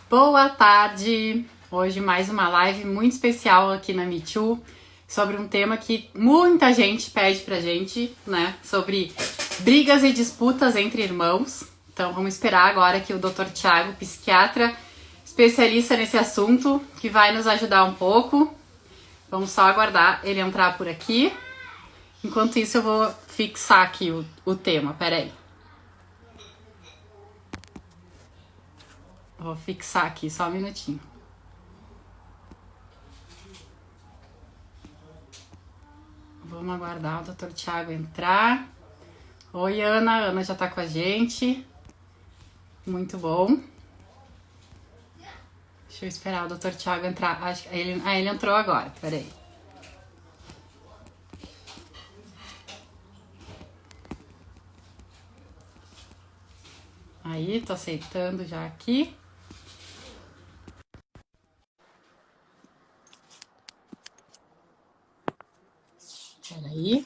Boa tarde! Hoje mais uma live muito especial aqui na Me Too sobre um tema que muita gente pede pra gente, né? Sobre brigas e disputas entre irmãos. Então vamos esperar agora que o Dr. Thiago, psiquiatra, especialista nesse assunto, que vai nos ajudar um pouco. Vamos só aguardar ele entrar por aqui. Enquanto isso eu vou fixar aqui o tema, peraí. Vou fixar aqui, só um minutinho. Vamos aguardar o Dr. Thiago entrar. Oi, Ana. A Ana já tá com a gente. Muito bom. Deixa eu esperar o Dr. Thiago entrar. Acho que ele entrou agora. Peraí. Aí, tô aceitando já aqui. Peraí.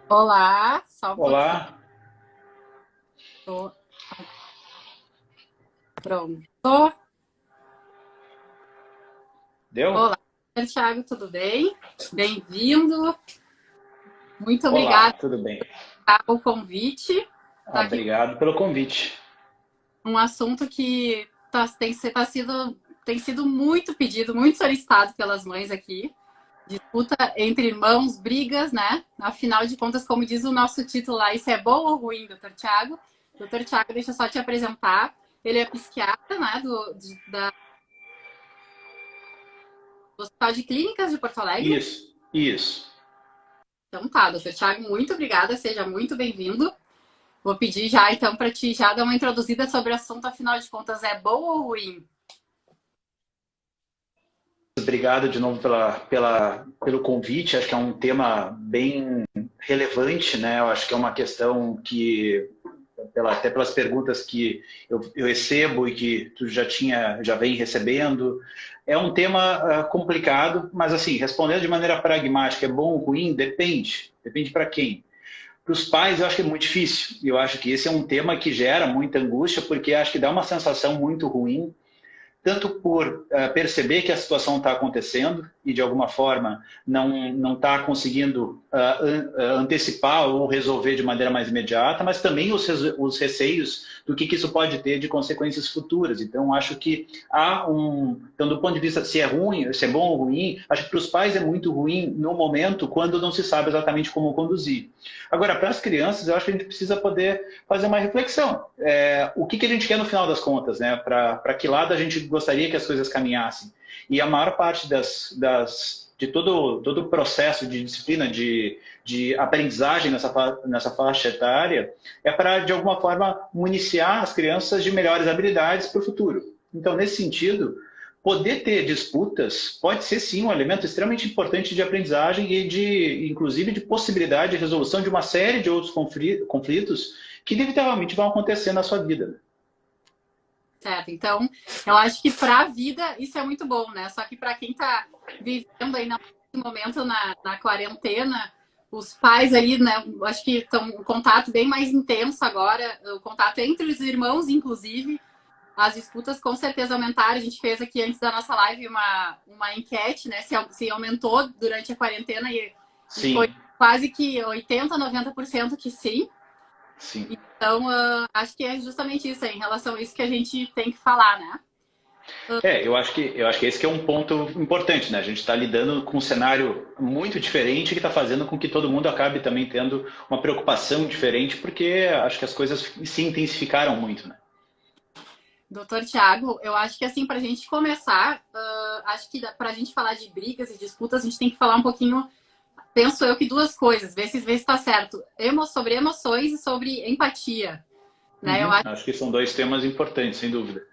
Olá, só um pouquinho. Olá, Tô... Pronto. deu? Olá, Thiago, tudo bem? Bem-vindo. Muito Olá, obrigada tudo bem? pelo convite. Tá aqui Obrigado pelo convite. um assunto que tem sido muito pedido, muito solicitado pelas mães aqui. Disputa entre irmãos, brigas, né? Afinal de contas, como diz o nosso título lá, isso é bom ou ruim, doutor Thiago? Doutor Thiago, deixa eu só te apresentar. Ele é psiquiatra, né, do Hospital de Clínicas de Porto Alegre. Isso. Então tá, doutor Thiago, muito obrigada, seja muito bem-vindo. Vou pedir já, então, para ti já dar uma introduzida sobre o assunto, afinal de contas, é bom ou ruim? Obrigado de novo pelo convite. Acho que é um tema bem relevante, né? Eu acho que é uma questão que, até pelas perguntas que eu recebo e que tu já vem recebendo, é um tema complicado, mas assim, respondendo de maneira pragmática, é bom ou ruim? Depende para quem. Para os pais, eu acho que é muito difícil. Eu acho que esse é um tema que gera muita angústia, porque acho que dá uma sensação muito ruim, tanto por perceber que a situação está acontecendo e, de alguma forma, não está conseguindo antecipar ou resolver de maneira mais imediata, mas também os receios do que isso pode ter de consequências futuras. Então, acho que Então, do ponto de vista se é ruim, se é bom ou ruim, acho que para os pais é muito ruim no momento, quando não se sabe exatamente como conduzir. Agora, para as crianças, eu acho que a gente precisa poder fazer uma reflexão. O que a gente quer no final das contas, né? Para que lado a gente gostaria que as coisas caminhassem? E a maior parte de todo o processo de disciplina, de aprendizagem nessa faixa etária, é para, de alguma forma, municiar as crianças de melhores habilidades para o futuro. Então, nesse sentido, poder ter disputas pode ser, sim, um elemento extremamente importante de aprendizagem e, inclusive, de possibilidade de resolução de uma série de outros conflitos que inevitavelmente vão acontecer na sua vida. Certo, então eu acho que para a vida isso é muito bom, né? Só que para quem está vivendo aí nesse momento na quarentena, os pais ali, né? Acho que estão um contato bem mais intenso agora, o contato entre os irmãos, inclusive. As disputas com certeza aumentaram. A gente fez aqui antes da nossa live uma enquete, né? Se aumentou durante a quarentena e foi Sim, quase que 80, 90% que sim. sim. Então, acho que é justamente isso aí, em relação a isso que a gente tem que falar, né? Eu acho que esse que é um ponto importante, né? A gente está lidando com um cenário muito diferente que está fazendo com que todo mundo acabe também tendo uma preocupação diferente, porque acho que as coisas se intensificaram muito, né? Doutor Tiago, eu acho que assim, para a gente começar, acho que para a gente falar de brigas e disputas, a gente tem que falar um pouquinho, penso eu, que duas coisas, ver se está certo. Sobre emoções e sobre empatia, né? Eu Uhum. acho. Acho que são dois temas importantes, sem dúvida.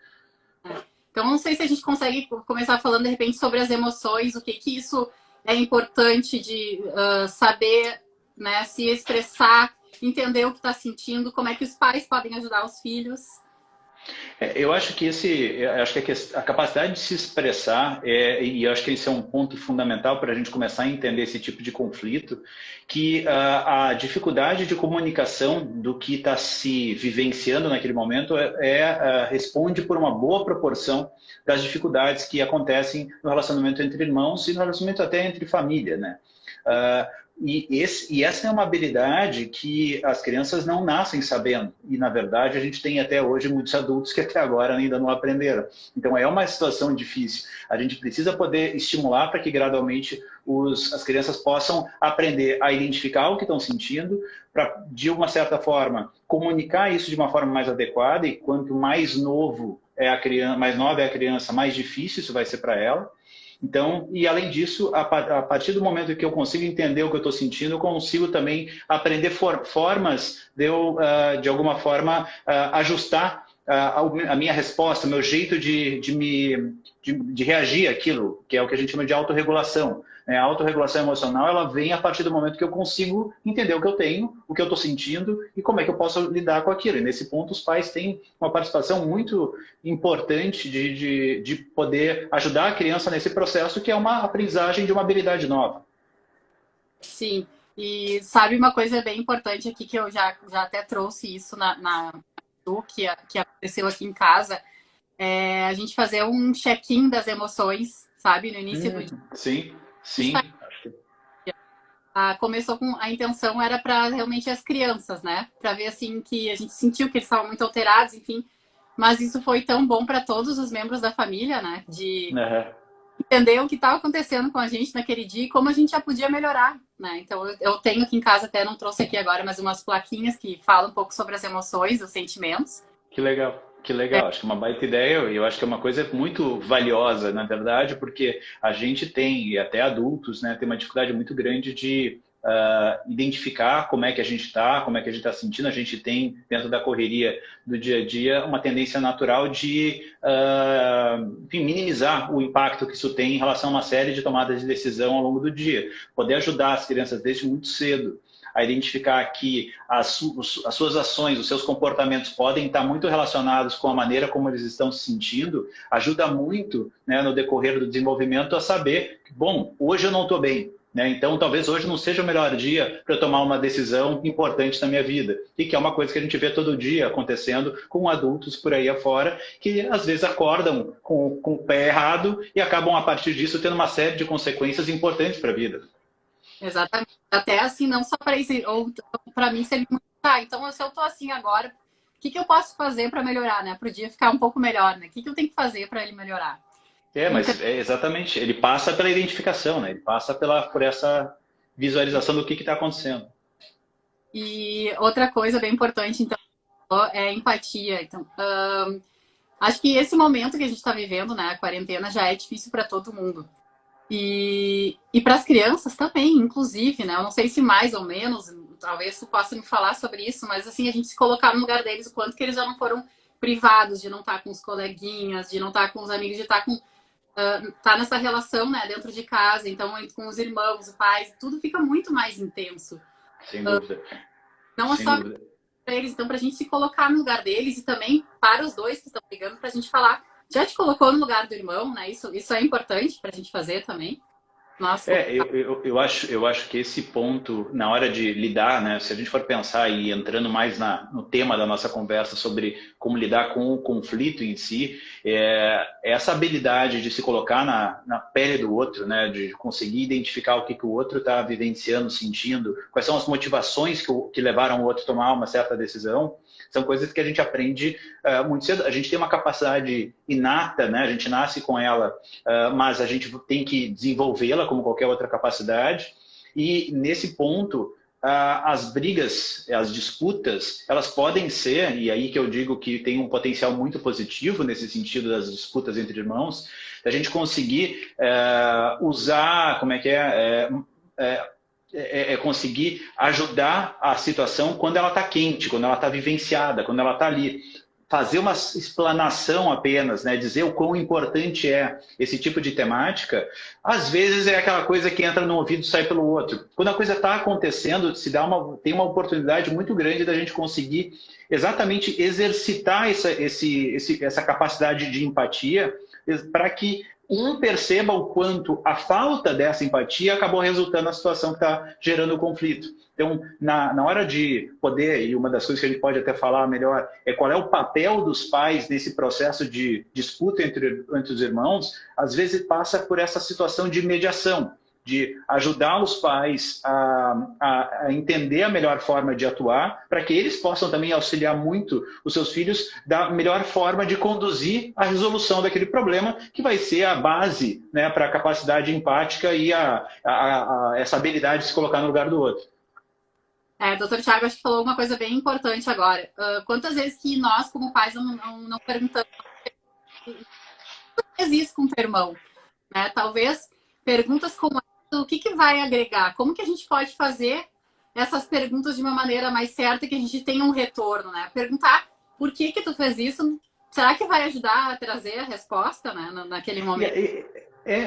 Então, não sei se a gente consegue começar falando, de repente, sobre as emoções, o que isso é importante de saber, né, se expressar, entender o que está sentindo, como é que os pais podem ajudar os filhos. Eu acho que a capacidade de se expressar e eu acho que esse é um ponto fundamental para a gente começar a entender esse tipo de conflito, que a dificuldade de comunicação do que está se vivenciando naquele momento responde por uma boa proporção das dificuldades que acontecem no relacionamento entre irmãos e no relacionamento até entre família, né? E essa é uma habilidade que as crianças não nascem sabendo. E, na verdade, a gente tem até hoje muitos adultos que até agora ainda não aprenderam. Então, é uma situação difícil. A gente precisa poder estimular para que, gradualmente, as crianças possam aprender a identificar o que estão sentindo, para, de uma certa forma, comunicar isso de uma forma mais adequada. E quanto mais novo é a criança, mais nova é a criança, mais difícil isso vai ser para ela. Então, e além disso, a partir do momento que eu consigo entender o que eu estou sentindo, eu consigo também aprender formas de eu, de alguma forma, ajustar a minha resposta, o meu jeito de reagir àquilo, que é o que a gente chama de autorregulação. A autorregulação emocional, ela vem a partir do momento que eu consigo entender o que eu tenho, o que eu estou sentindo e como é que eu posso lidar com aquilo. E nesse ponto, os pais têm uma participação muito importante de poder ajudar a criança nesse processo, que é uma aprendizagem de uma habilidade nova. Sim, e sabe uma coisa bem importante aqui, que eu já até trouxe isso que aconteceu aqui em casa, a gente fazer um check-in das emoções, sabe, no início do dia. Sim, sim. Começou com a intenção era para realmente as crianças, né? Para ver assim que a gente sentiu que eles estavam muito alterados, enfim. Mas isso foi tão bom para todos os membros da família, né? De entender o que estava acontecendo com a gente naquele dia e como a gente já podia melhorar, né? Então eu tenho aqui em casa, até não trouxe aqui agora, mas umas plaquinhas que falam um pouco sobre as emoções, os sentimentos. Que legal. Que legal, acho que é uma baita ideia e eu acho que é uma coisa muito valiosa, na verdade, porque a gente tem, e até adultos, né, tem uma dificuldade muito grande de identificar como é que a gente está, como é que a gente está sentindo. A gente tem, dentro da correria do dia a dia, uma tendência natural de enfim, minimizar o impacto que isso tem em relação a uma série de tomadas de decisão ao longo do dia. Poder ajudar as crianças desde muito cedo a identificar que as suas ações, os seus comportamentos podem estar muito relacionados com a maneira como eles estão se sentindo, ajuda muito, né, no decorrer do desenvolvimento a saber que, bom, hoje eu não estou bem, né, então talvez hoje não seja o melhor dia para eu tomar uma decisão importante na minha vida, e que é uma coisa que a gente vê todo dia acontecendo com adultos por aí afora, que às vezes acordam com o pé errado e acabam a partir disso tendo uma série de consequências importantes para a vida. Exatamente. Até assim, não só para isso, ou para mim seria muito. Então se eu tô assim agora, o que eu posso fazer para melhorar, né? Para o dia ficar um pouco melhor, né? O que eu tenho que fazer para ele melhorar? Mas então, exatamente. Ele passa pela identificação, né? Ele passa por essa visualização do que está acontecendo. E outra coisa bem importante, então, é a empatia. Então, acho que esse momento que a gente está vivendo, né? A quarentena já é difícil para todo mundo. E para as crianças também, inclusive, né? Eu não sei se mais ou menos, talvez tu possa me falar sobre isso, mas assim, a gente se colocar no lugar deles, o quanto que eles já não foram privados de não estar com os coleguinhas, de não estar com os amigos, de estar com tá nessa relação, né, dentro de casa, então com os irmãos, os pais, tudo fica muito mais intenso. Sem dúvida. Não é só para eles, então, para a gente se colocar no lugar deles e também para os dois que estão brigando, para a gente falar. Já te colocou no lugar do irmão, né? Isso é importante para a gente fazer também. Nossa. Eu acho que esse ponto, na hora de lidar, né? Se a gente for pensar e entrando mais no tema da nossa conversa sobre como lidar com o conflito em si, essa habilidade de se colocar na pele do outro, né? De conseguir identificar o que o outro está vivenciando, sentindo, quais são as motivações que levaram o outro a tomar uma certa decisão. São coisas que a gente aprende muito cedo. A gente tem uma capacidade inata, né? A gente nasce com ela, mas a gente tem que desenvolvê-la como qualquer outra capacidade. E nesse ponto, as brigas, as disputas, elas podem ser, e aí que eu digo que tem um potencial muito positivo nesse sentido das disputas entre irmãos, a gente conseguir usar, conseguir ajudar a situação quando ela está quente, quando ela está vivenciada, quando ela está ali. fazer uma explanação apenas, né, dizer o quão importante é esse tipo de temática, às vezes é aquela coisa que entra no ouvido e sai pelo outro. Quando a coisa está acontecendo, tem uma oportunidade muito grande da gente conseguir exatamente exercitar essa capacidade de empatia para que um perceba o quanto a falta dessa empatia acabou resultando na situação que está gerando o conflito. Então, na hora de poder, e uma das coisas que a gente pode até falar melhor, é qual é o papel dos pais nesse processo de disputa entre os irmãos, às vezes passa por essa situação de mediação, de ajudar os pais a entender a melhor forma de atuar, para que eles possam também auxiliar muito os seus filhos da melhor forma de conduzir a resolução daquele problema, que vai ser a base, né, para a capacidade empática e essa habilidade de se colocar no lugar do outro. Doutor Thiago, acho que falou uma coisa bem importante agora. Quantas vezes que nós, como pais, não perguntamos o que fez isso com o teu irmão? Né? Talvez perguntas como essa, o que vai agregar? Como que a gente pode fazer essas perguntas de uma maneira mais certa que a gente tenha um retorno, né? Perguntar por que tu fez isso, será que vai ajudar a trazer a resposta, né, naquele momento?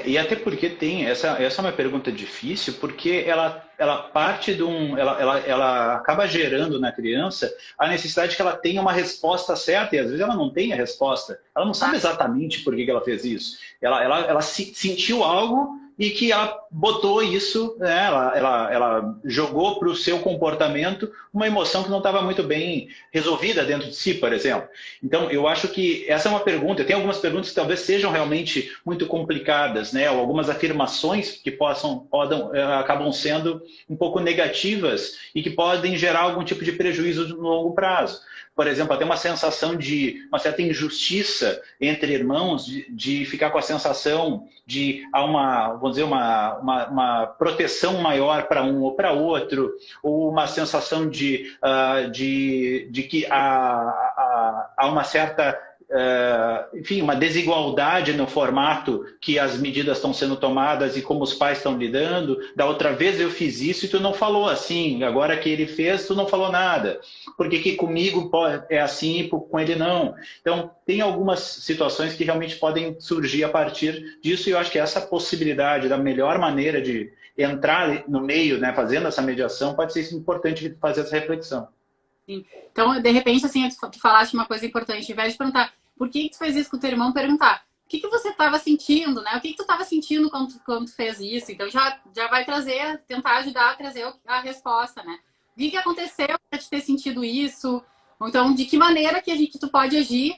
E até porque essa é uma pergunta difícil, porque ela parte de ela acaba gerando na criança a necessidade que ela tenha uma resposta certa, e às vezes ela não tem a resposta. Ela não sabe exatamente por que ela fez isso. Ela sentiu algo e que ela botou isso, né? Ela jogou para o seu comportamento uma emoção que não estava muito bem resolvida dentro de si, por exemplo. Então, eu acho que essa é uma pergunta. Tem algumas perguntas que talvez sejam realmente muito complicadas, né? Ou algumas afirmações que acabam sendo um pouco negativas e que podem gerar algum tipo de prejuízo no longo prazo. Por exemplo, até uma sensação de uma certa injustiça entre irmãos, de ficar com a sensação de há uma proteção maior para um ou para outro, ou uma sensação de que há uma certa enfim, uma desigualdade no formato que as medidas estão sendo tomadas e como os pais estão lidando. Da outra vez eu fiz isso e tu não falou assim, agora que ele fez, tu não falou nada. Por que comigo é assim e com ele não? Então, tem algumas situações que realmente podem surgir a partir disso, e eu acho que essa possibilidade da melhor maneira de entrar no meio, né, fazendo essa mediação, pode ser importante fazer essa reflexão. Sim. Então, de repente, assim, tu falaste uma coisa importante, ao invés de perguntar por que tu fez isso com o teu irmão, perguntar o que você estava sentindo, né? O que tu estava sentindo quando tu fez isso? Então, já vai tentar ajudar a trazer a resposta, né? O que aconteceu para te ter sentido isso? Ou então, de que maneira que tu pode agir,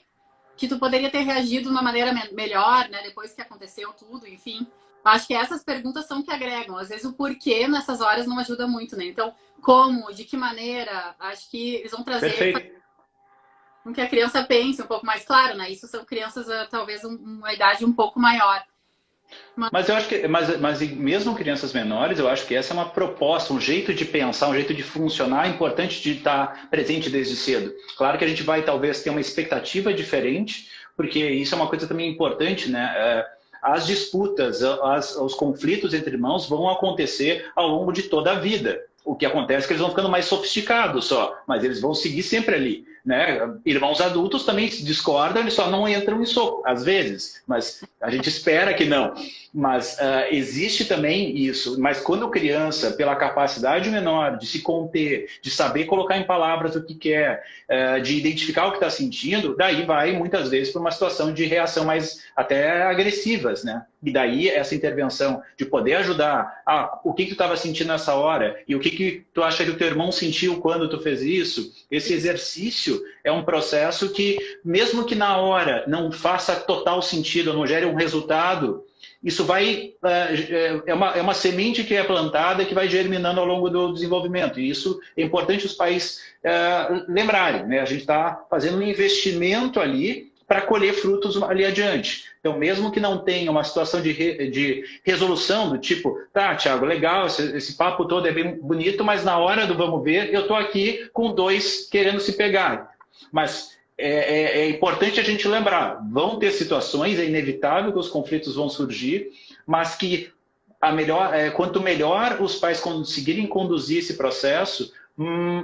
que tu poderia ter reagido de uma maneira melhor, né? Depois que aconteceu tudo, enfim. Acho que essas perguntas são que agregam. Às vezes o porquê nessas horas não ajuda muito, né? Então, como, de que maneira, acho que eles vão trazer com que a criança pense um pouco mais claro, né? Isso são crianças, talvez, uma idade um pouco maior. Mas eu acho que, mas mesmo crianças menores, eu acho que essa é uma proposta, um jeito de pensar, um jeito de funcionar importante de estar presente desde cedo. Claro que a gente vai talvez ter uma expectativa diferente, porque isso é uma coisa também importante, né? As disputas, os conflitos entre irmãos vão acontecer ao longo de toda a vida. O que acontece é que eles vão ficando mais sofisticados só, mas eles vão seguir sempre ali, né? Irmãos adultos também discordam, eles só não entram em soco, às vezes, mas a gente espera que não. Mas existe também isso. Mas quando criança, pela capacidade menor de se conter, de saber colocar em palavras o que quer, de identificar o que está sentindo, daí vai muitas vezes para uma situação de reação mais até agressivas, né? E daí essa intervenção de poder ajudar, o que tu estava sentindo nessa hora e o que tu acha que o teu irmão sentiu quando tu fez isso, esse exercício é um processo que, mesmo que na hora não faça total sentido, não gere um resultado, isso vai é uma semente que é plantada que vai germinando ao longo do desenvolvimento. E isso é importante os pais lembrarem, né? A gente está fazendo um investimento ali para colher frutos ali adiante. Então, mesmo que não tenha uma situação de resolução do tipo, tá, Thiago, legal, esse papo todo é bem bonito, mas na hora do vamos ver, eu estou aqui com dois querendo se pegar. Mas é importante a gente lembrar, vão ter situações, é inevitável que os conflitos vão surgir, mas que quanto melhor os pais conseguirem conduzir esse processo,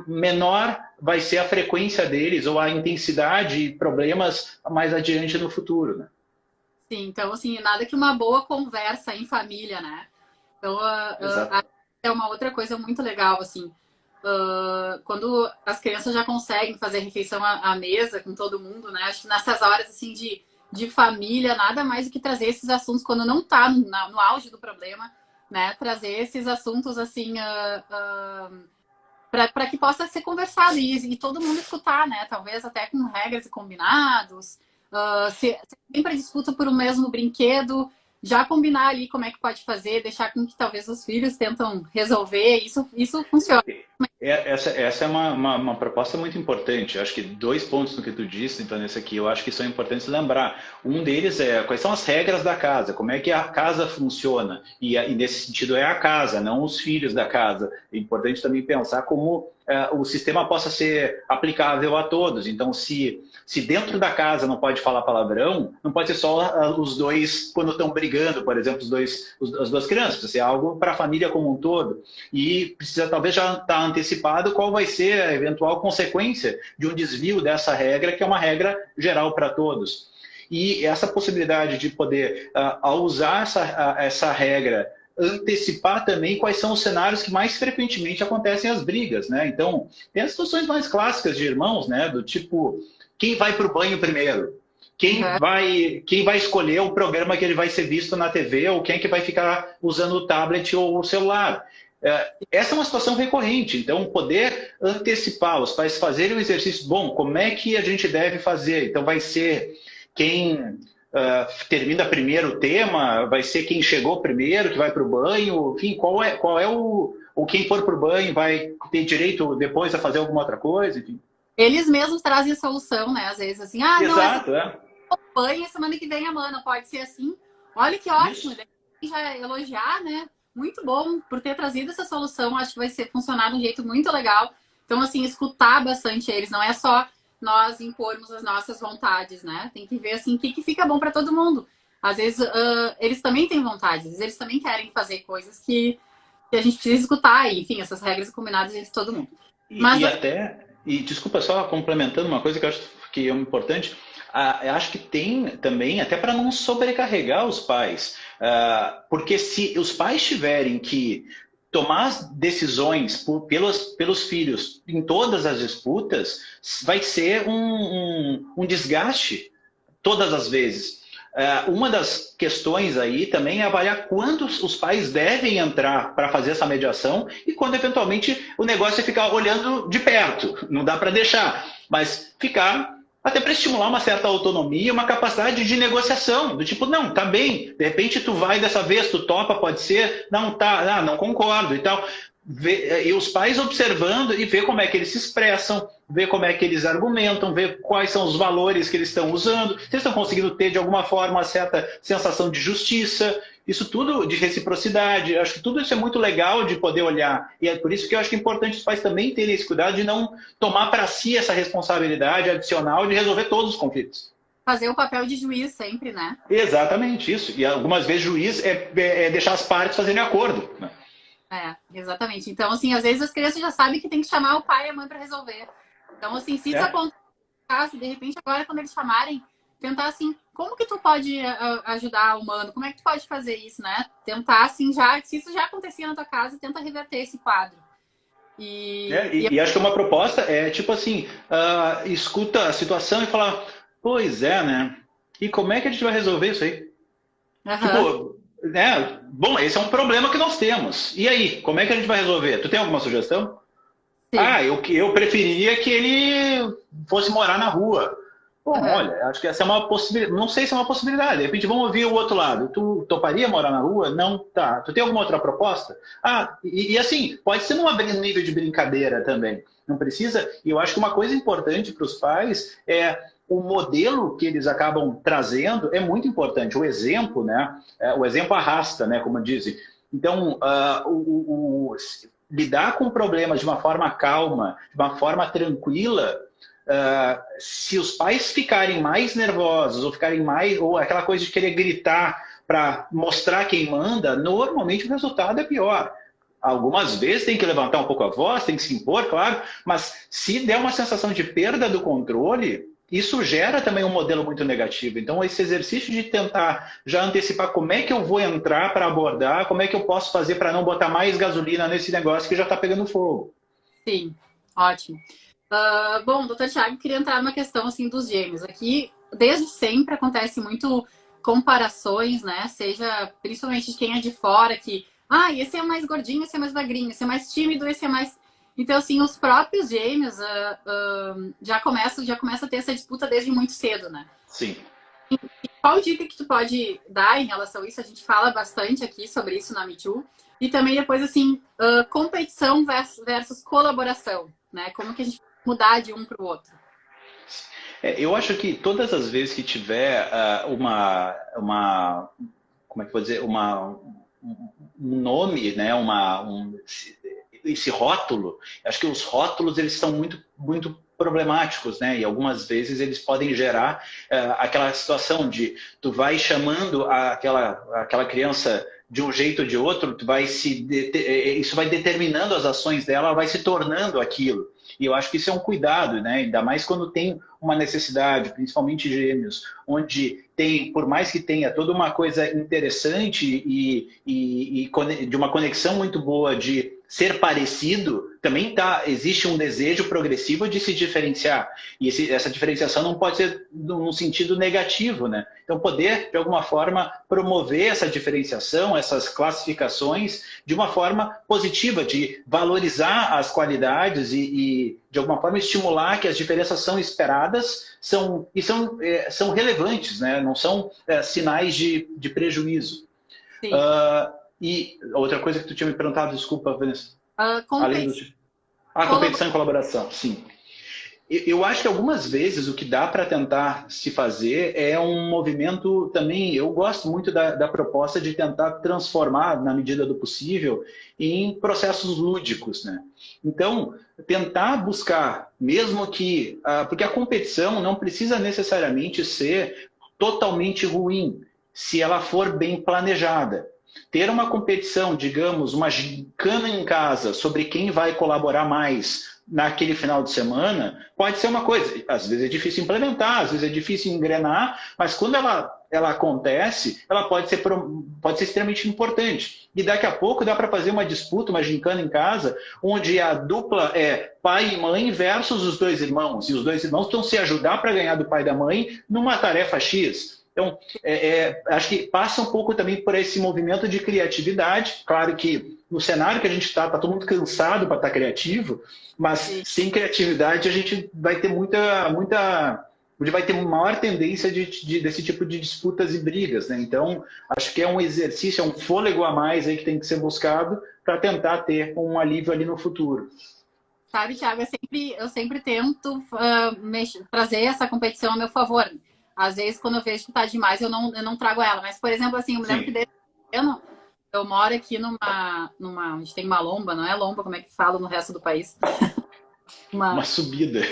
menor vai ser a frequência deles ou a intensidade e problemas mais adiante no futuro, né? Sim, então, assim, nada que uma boa conversa em família, né? Então, Exato. é uma outra coisa muito legal, assim. Quando as crianças já conseguem fazer refeição à mesa com todo mundo, né? Acho que nessas horas, assim, de família, nada mais do que trazer esses assuntos quando não tá no auge do problema, né? Trazer esses assuntos, assim, para que possa ser conversado e todo mundo escutar, né? Talvez até com regras e combinados. Se sempre disputa por um mesmo brinquedo, já combinar ali como é que pode fazer, deixar com que talvez os filhos tentam resolver. Isso funciona. Essa é uma proposta muito importante. Eu acho que 2 pontos no que tu disse, então, nesse aqui, eu acho que são importantes lembrar. Um deles é quais são as regras da casa, como é que a casa funciona. E nesse sentido é a casa, não os filhos da casa. É importante também pensar como o sistema possa ser aplicável a todos. Então, se dentro da casa não pode falar palavrão, não pode ser só os dois quando estão brigando, por exemplo, as duas crianças. Precisa ser algo para a família como um todo. E precisa talvez já estar antecipado qual vai ser a eventual consequência de um desvio dessa regra, que é uma regra geral para todos. E essa possibilidade de poder, ao usar essa regra, antecipar também quais são os cenários que mais frequentemente acontecem as brigas, né? Então, tem as situações mais clássicas de irmãos, né? Do tipo, quem vai para o banho primeiro? Quem vai escolher o programa que ele vai ser visto na TV ou quem é que vai ficar usando o tablet ou o celular? Essa é uma situação recorrente, então poder antecipar os pais fazerem o exercício, bom, como é que a gente deve fazer? Então vai ser quem termina primeiro o tema, vai ser quem chegou primeiro, que vai para o banho, enfim, qual é o quem for para o banho vai ter direito depois a fazer alguma outra coisa, enfim. Eles mesmos trazem a solução, né? Às vezes assim, não, essa Exato, é. banho semana que vem a mana, pode ser assim. Olha que ótimo, Isso. já elogiar, né? Muito bom por ter trazido essa solução, acho que vai funcionar de um jeito muito legal. Então, assim, escutar bastante eles, não é só nós impormos as nossas vontades, né? Tem que ver, assim, o que fica bom para todo mundo. Às vezes, eles também têm vontades, eles também querem fazer coisas que a gente precisa escutar, e, enfim, essas regras combinadas de todo mundo. Mas, E desculpa só complementando uma coisa que eu acho que é importante, eu acho que tem também, até para não sobrecarregar os pais, porque se os pais tiverem que tomar as decisões pelos filhos em todas as disputas, vai ser um desgaste todas as vezes. Uma das questões aí também é avaliar quando os pais devem entrar para fazer essa mediação e quando eventualmente o negócio é ficar olhando de perto, não dá para deixar, mas ficar até para estimular uma certa autonomia, uma capacidade de negociação, do tipo, não, tá bem, de repente tu vai dessa vez, tu topa, pode ser, não, tá, não concordo e tal. E os pais observando e ver como é que eles se expressam, ver como é que eles argumentam, ver quais são os valores que eles estão usando, se eles estão conseguindo ter de alguma forma uma certa sensação de justiça, isso tudo de reciprocidade, acho que tudo isso é muito legal de poder olhar, e é por isso que eu acho que é importante os pais também terem esse cuidado de não tomar para si essa responsabilidade adicional de resolver todos os conflitos. fazer o papel de juiz sempre, né? Exatamente isso, e algumas vezes juiz é deixar as partes fazerem acordo, né? Exatamente. Então, assim, às vezes as crianças já sabem que tem que chamar o pai e a mãe para resolver. Então, assim, se isso acontecer, de repente, agora, quando eles chamarem, tentar, assim, como que tu pode ajudar o humano? Como é que tu pode fazer isso, né? Tentar, assim, se isso já acontecia na tua casa, tenta reverter esse quadro. E acho que uma proposta é, tipo assim, escuta a situação e fala, pois é, né? E como é que a gente vai resolver isso aí? Tipo, né? Bom, esse é um problema que nós temos. E aí, como é que a gente vai resolver? Tu tem alguma sugestão? Sim. Eu preferiria que ele fosse morar na rua. Bom, olha, acho que essa é uma possibilidade. Não sei se é uma possibilidade. De repente, vamos ouvir o outro lado. Tu toparia morar na rua? Não? Tá. Tu tem alguma outra proposta? E assim, pode ser num nível de brincadeira também. Não precisa. E eu acho que uma coisa importante para os pais é o modelo que eles acabam trazendo é muito importante. O exemplo, né? O exemplo arrasta, né? Como dizem. Então, lidar com problemas de uma forma calma, de uma forma tranquila, se os pais ficarem mais nervosos ou aquela coisa de querer gritar para mostrar quem manda, normalmente o resultado é pior. algumas vezes tem que levantar um pouco a voz, tem que se impor, claro, mas se der uma sensação de perda do controle, isso gera também um modelo muito negativo. Então, esse exercício de tentar já antecipar como é que eu vou entrar para abordar, como é que eu posso fazer para não botar mais gasolina nesse negócio que já está pegando fogo. Sim, ótimo. Bom, doutor Thiago, queria entrar numa questão assim dos gêmeos. Aqui, desde sempre, acontece muito comparações, né? Seja principalmente de quem é de fora, que esse é mais gordinho, esse é mais magrinho, esse é mais tímido, esse é mais. Então, assim, os próprios gêmeos já começa a ter essa disputa desde muito cedo, né? Sim. E qual dica que tu pode dar em relação a isso? A gente fala bastante aqui sobre isso na Me Too. E também depois, assim, competição versus colaboração, né? Como que a gente mudar de um para o outro? Eu acho que todas as vezes que tiver como é que eu vou dizer, um nome, né, esse rótulo, acho que os rótulos eles são muito, muito problemáticos, né? E algumas vezes eles podem gerar aquela situação de tu vai chamando aquela criança de um jeito ou de outro, isso vai determinando as ações dela, ela vai se tornando aquilo. E eu acho que isso é um cuidado, né? Ainda mais quando tem uma necessidade, principalmente gêmeos, onde tem, por mais que tenha toda uma coisa interessante e de uma conexão muito boa de ser parecido, também existe um desejo progressivo de se diferenciar. E essa diferenciação não pode ser num sentido negativo, né? Então, poder, de alguma forma, promover essa diferenciação, essas classificações, de uma forma positiva, de valorizar as qualidades e de alguma forma, estimular que as diferenças são esperadas são relevantes, né? Não são sinais de prejuízo. Sim. E outra coisa que tu tinha me perguntado, desculpa, Vanessa. Competição. Competição e colaboração, sim. Eu acho que algumas vezes o que dá para tentar se fazer é um movimento também. Eu gosto muito da proposta de tentar transformar, na medida do possível, em processos lúdicos, né? Então, tentar buscar, mesmo que. Porque a competição não precisa necessariamente ser totalmente ruim, se ela for bem planejada. Ter uma competição, digamos, uma gincana em casa sobre quem vai colaborar mais naquele final de semana, pode ser uma coisa. Às vezes é difícil implementar, às vezes é difícil engrenar, mas quando ela acontece, ela pode ser extremamente importante. E daqui a pouco dá para fazer uma disputa, uma gincana em casa, onde a dupla é pai e mãe versus os dois irmãos. E os dois irmãos vão se ajudar para ganhar do pai e da mãe numa tarefa X. Então, acho que passa um pouco também por esse movimento de criatividade. Claro que no cenário que a gente está todo mundo cansado para estar criativo, mas sem criatividade a gente vai ter vai ter maior tendência desse tipo de disputas e brigas, né? Então, acho que é um exercício, é um fôlego a mais aí que tem que ser buscado para tentar ter um alívio ali no futuro. Sabe, Thiago, eu sempre tento trazer essa competição a meu favor. Às vezes, quando eu vejo que tá demais, eu não trago ela. Mas, por exemplo, assim, eu me lembro que desde eu moro aqui a gente tem uma lomba, não é lomba, como é que fala no resto do país? Uma subida.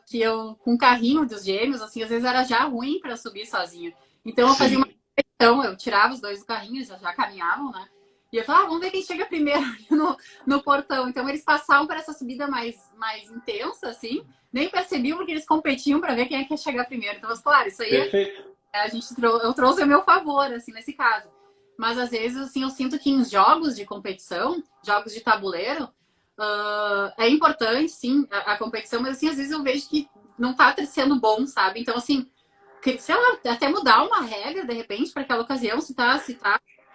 Que eu, com o carrinho dos gêmeos, assim, às vezes era já ruim para subir sozinha. Então, eu fazia uma competição, eu tirava os dois do carrinho, já caminhavam, né? E eu falava, vamos ver quem chega primeiro no portão. Então, eles passavam por essa subida mais intensa, assim, nem percebiam porque eles competiam para ver quem é que ia chegar primeiro. Então, claro, isso aí eu trouxe a meu favor, assim, nesse caso. Mas às vezes, assim, eu sinto que em jogos de competição, jogos de tabuleiro, é importante, sim, a competição, mas assim, às vezes eu vejo que não tá sendo bom, sabe? Então, assim, sei lá, até mudar uma regra, de repente, para aquela ocasião, se tá.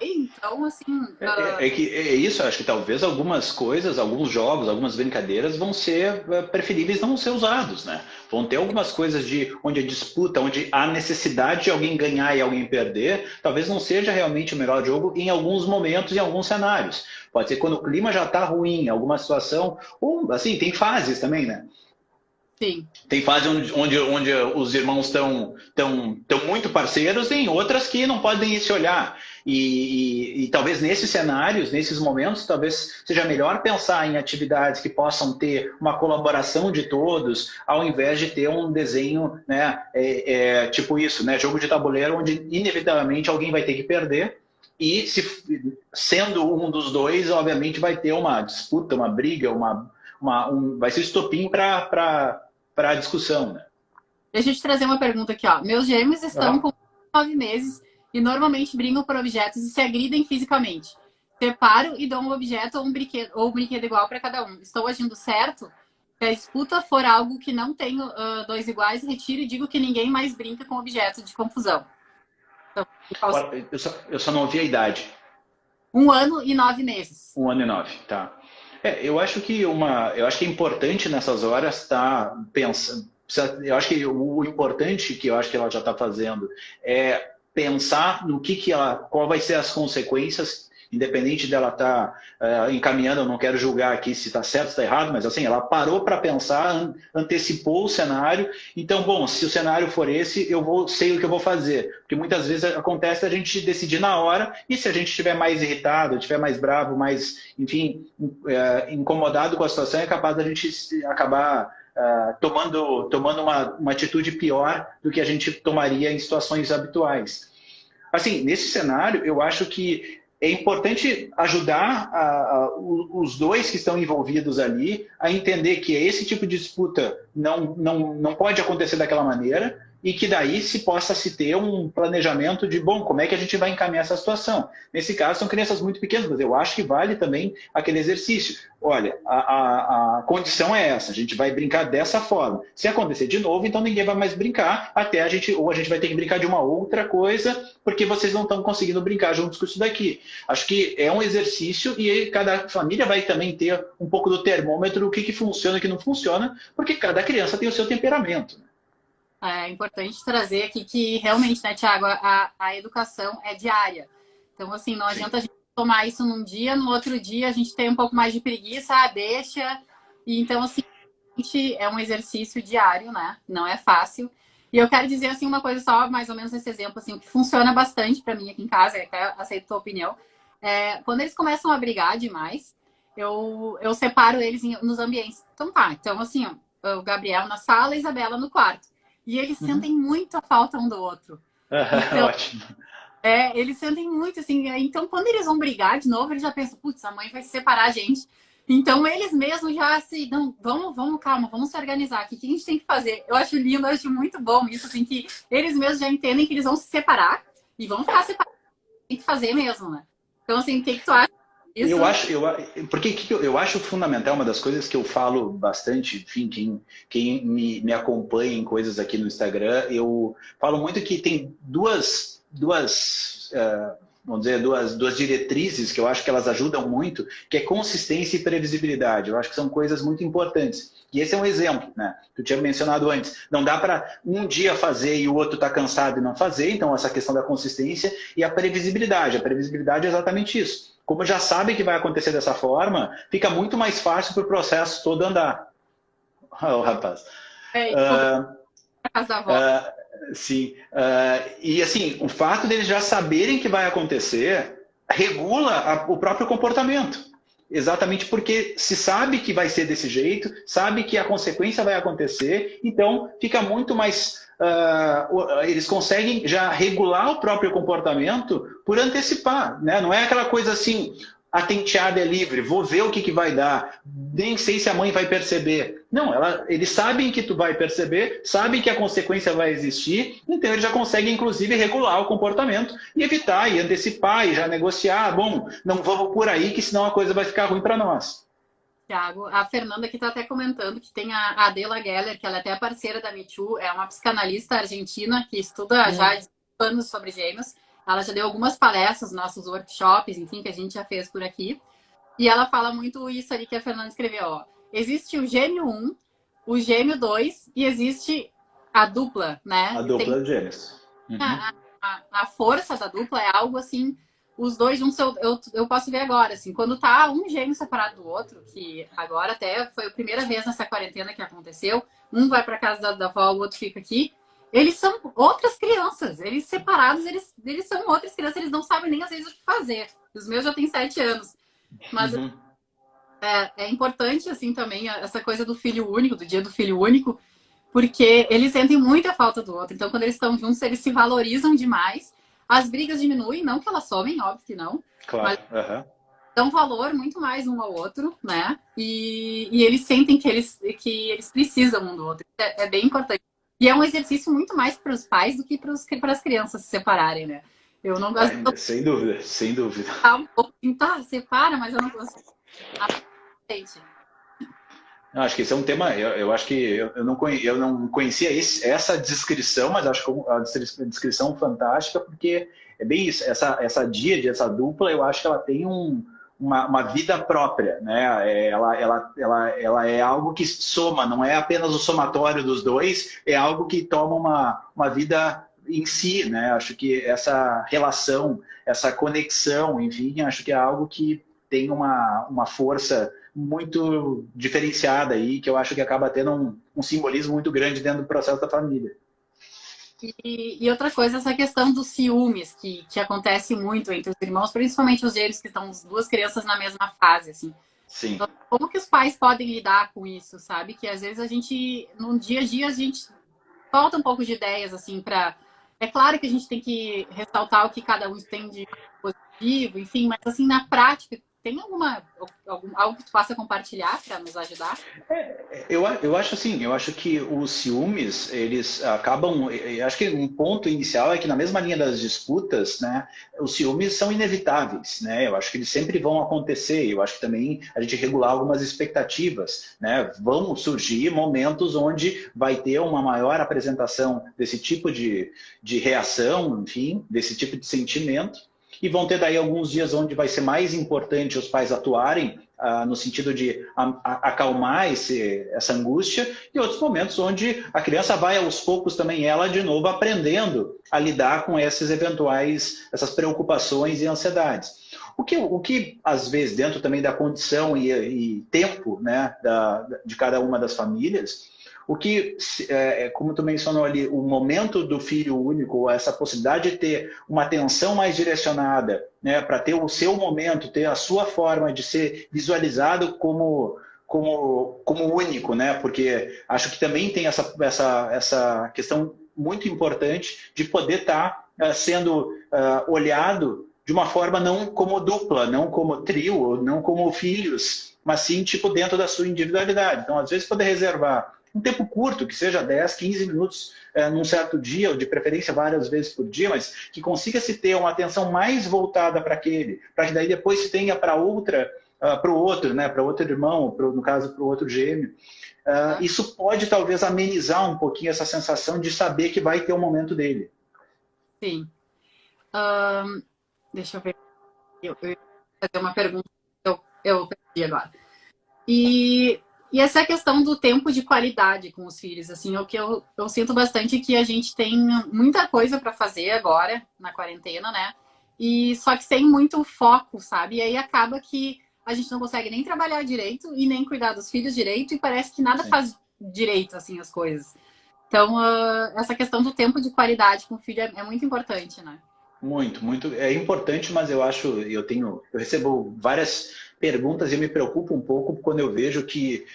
Então, assim. É isso, acho que talvez algumas coisas, alguns jogos, algumas brincadeiras vão ser preferíveis não ser usados, né? Vão ter algumas coisas onde a disputa, onde há necessidade de alguém ganhar e alguém perder, talvez não seja realmente o melhor jogo em alguns momentos, em alguns cenários. Pode ser quando o clima já está ruim, alguma situação, ou assim, tem fases também, né? Sim. Tem fase onde os irmãos estão muito parceiros, tem outras que não podem se olhar. E talvez nesses cenários, nesses momentos, talvez seja melhor pensar em atividades que possam ter uma colaboração de todos, ao invés de ter um desenho, né, tipo isso, né, jogo de tabuleiro, onde inevitavelmente alguém vai ter que perder, e sendo um dos dois, obviamente vai ter uma disputa, uma briga, vai ser estopim para a discussão, né? Deixa eu te trazer uma pergunta aqui, ó. Meus gêmeos estão com 9 meses e normalmente brigam por objetos e se agridem fisicamente. Separo e dou um objeto ou um brinquedo igual para cada um. Estou agindo certo? Se a disputa for algo que não tenho dois iguais, retiro e digo que ninguém mais brinca com objeto de confusão. Então, eu só não ouvi a idade. 1 ano e 9 meses. 1 ano e 9, tá. Eu acho que é importante nessas horas estar pensando. Eu acho que o importante que eu acho que ela já está fazendo é pensar no qual vai ser as consequências, independente dela estar encaminhando. Eu não quero julgar aqui se está certo ou está errado, mas assim, ela parou para pensar, antecipou o cenário. Então, bom, se o cenário for esse, sei o que eu vou fazer. Porque muitas vezes acontece a gente decidir na hora, e se a gente estiver mais irritado, estiver mais bravo, mais, enfim, incomodado com a situação, é capaz da gente acabar tomando uma atitude pior do que a gente tomaria em situações habituais. Assim, nesse cenário, eu acho que é importante ajudar os dois que estão envolvidos ali a entender que esse tipo de disputa não pode acontecer daquela maneira, e que daí se possa se ter um planejamento de, bom, como é que a gente vai encaminhar essa situação? Nesse caso, são crianças muito pequenas, mas eu acho que vale também aquele exercício. Olha, a condição é essa, a gente vai brincar dessa forma. Se acontecer de novo, então ninguém vai mais brincar, ou a gente vai ter que brincar de uma outra coisa, porque vocês não estão conseguindo brincar juntos com isso daqui. Acho que é um exercício e cada família vai também ter um pouco do termômetro, o que funciona e o que não funciona, porque cada criança tem o seu temperamento. É importante trazer aqui que realmente, né, Thiago, a educação é diária. Então, assim, não adianta a gente tomar isso num dia, no outro dia a gente tem um pouco mais de preguiça, deixa. E então, assim, é um exercício diário, né? Não é fácil. E eu quero dizer, assim, uma coisa só, mais ou menos nesse exemplo, assim, que funciona bastante para mim aqui em casa, até aceito a tua opinião. Quando eles começam a brigar demais, eu separo eles nos ambientes. Então tá, então assim, ó, o Gabriel na sala, a Isabela no quarto. E eles sentem muito a falta um do outro. Então, ótimo. Eles sentem muito, assim. Então, quando eles vão brigar de novo, eles já pensam, putz, a mãe vai separar a gente. Então, eles mesmos já assim, não, vamos, calma, vamos se organizar aqui. O que a gente tem que fazer? Eu acho lindo, eu acho muito bom isso, assim, que eles mesmos já entendem que eles vão se separar e vão ficar separados. Tem que fazer mesmo, né? Então, assim, o que tu acha? Isso. Eu acho fundamental, uma das coisas que eu falo bastante, enfim, quem me acompanha em coisas aqui no Instagram, eu falo muito que tem duas diretrizes que eu acho que elas ajudam muito, que é consistência e previsibilidade. Eu acho que são coisas muito importantes. E esse é um exemplo, né? Que eu tinha mencionado antes. Não dá para um dia fazer e o outro tá cansado e não fazer, então essa questão da consistência e a previsibilidade. A previsibilidade é exatamente isso. Como já sabe que vai acontecer dessa forma, fica muito mais fácil para o processo todo andar. Rapaz. Casa da avó. Sim. E assim, o fato deles já saberem que vai acontecer regula o próprio comportamento. Exatamente porque se sabe que vai ser desse jeito, sabe que a consequência vai acontecer, então fica muito mais... eles conseguem já regular o próprio comportamento por antecipar, né? Não é aquela coisa assim, a tenteada é livre, vou ver o que vai dar, nem sei se a mãe vai perceber. Não, eles sabem que tu vai perceber, sabem que a consequência vai existir, então eles já conseguem, inclusive, regular o comportamento e evitar, e antecipar, e já negociar. Bom, não vamos por aí, que senão a coisa vai ficar ruim para nós. Thiago, a Fernanda aqui está até comentando que tem a Adela Geller, que ela é até parceira da Me Too, é uma psicanalista argentina que estuda já há anos sobre gêmeos. Ela já deu algumas palestras, nossos workshops, enfim, que a gente já fez por aqui. E ela fala muito isso ali que a Fernanda escreveu, ó. Existe o gêmeo 1, o gêmeo 2 e existe a dupla, né? A dupla de gêmeos. Uhum. A força da dupla é algo assim, os dois juntos, eu posso ver agora, assim, quando tá um gêmeo separado do outro, que agora até foi a primeira vez nessa quarentena que aconteceu, um vai pra casa da avó, o outro fica aqui, eles são outras crianças, eles separados, eles são outras crianças, eles não sabem nem às vezes o que fazer. Os meus já têm 7 anos, mas é importante, assim, também essa coisa do filho único, do dia do filho único, porque eles sentem muita falta do outro. Então, quando eles estão juntos, eles se valorizam demais, as brigas diminuem, não que elas somem, óbvio que não, Claro. mas dão valor muito mais um ao outro, né? E eles sentem que eles precisam um do outro. É bem importante. E é um exercício muito mais para os pais do que para as crianças se separarem, né? Eu não gosto de Sem dúvida, sem dúvida. um pouco assim, tá, separa, mas eu não gosto. Gente, Não, acho que esse é um tema, eu acho que eu não conhecia essa descrição, mas acho que é uma descrição fantástica, porque é bem isso, essa díade, essa dupla, eu acho que ela tem uma vida própria, né? Ela é algo que soma, não é apenas o somatório dos dois, é algo que toma uma vida em si, né? Acho que essa relação, essa conexão, enfim, acho que é algo que tem uma força muito diferenciada aí, que eu acho que acaba tendo um simbolismo muito grande dentro do processo da família. e outra coisa, essa questão dos ciúmes, que acontece muito entre os irmãos, principalmente os gêmeos que estão as duas crianças na mesma fase, assim. Sim. Então, como que os pais podem lidar com isso, sabe? Que às vezes a gente, no dia a dia, a gente falta um pouco de ideias, assim, para. É claro que a gente tem que ressaltar o que cada um tem de positivo, enfim, mas assim, na prática, tem algo que tu possa compartilhar para nos ajudar? Eu acho assim, eu acho que os ciúmes, eles acabam, eu acho que um ponto inicial é que na mesma linha das disputas, né, os ciúmes são inevitáveis, né, eu acho que eles sempre vão acontecer, eu acho que também a gente regular algumas expectativas, né, vão surgir momentos onde vai ter uma maior apresentação desse tipo de reação, enfim, desse tipo de sentimento, e vão ter daí alguns dias onde vai ser mais importante os pais atuarem no sentido de acalmar essa angústia, e outros momentos onde a criança vai aos poucos também ela de novo aprendendo a lidar com essas preocupações e ansiedades. O que às vezes dentro também da condição e tempo, né, de cada uma das famílias, o que, como tu mencionou ali, o momento do filho único, essa possibilidade de ter uma atenção mais direcionada, né, para ter o seu momento, ter a sua forma de ser visualizado como único, né? Porque acho que também tem essa questão muito importante de poder estar sendo olhado de uma forma não como dupla, não como trio, não como filhos, mas sim tipo dentro da sua individualidade. Então, às vezes, poder reservar um tempo curto, que seja 10, 15 minutos num certo dia, ou de preferência várias vezes por dia, mas que consiga se ter uma atenção mais voltada para aquele, para que daí depois se tenha para o outro, né, para outro irmão, no caso para o outro gêmeo. Isso pode talvez amenizar um pouquinho essa sensação de saber que vai ter um momento dele. Sim. Deixa eu ver. Eu ia fazer uma pergunta que eu perdi agora. E essa questão do tempo de qualidade com os filhos, assim, o que eu sinto bastante que a gente tem muita coisa para fazer agora, na quarentena, né? E só que sem muito foco, sabe? E aí acaba que a gente não consegue nem trabalhar direito e nem cuidar dos filhos direito e parece que nada faz direito, assim, as coisas. Então, essa questão do tempo de qualidade com o filho é muito importante, né? Muito, muito. É importante, mas eu recebo várias perguntas e eu me preocupo um pouco quando eu vejo que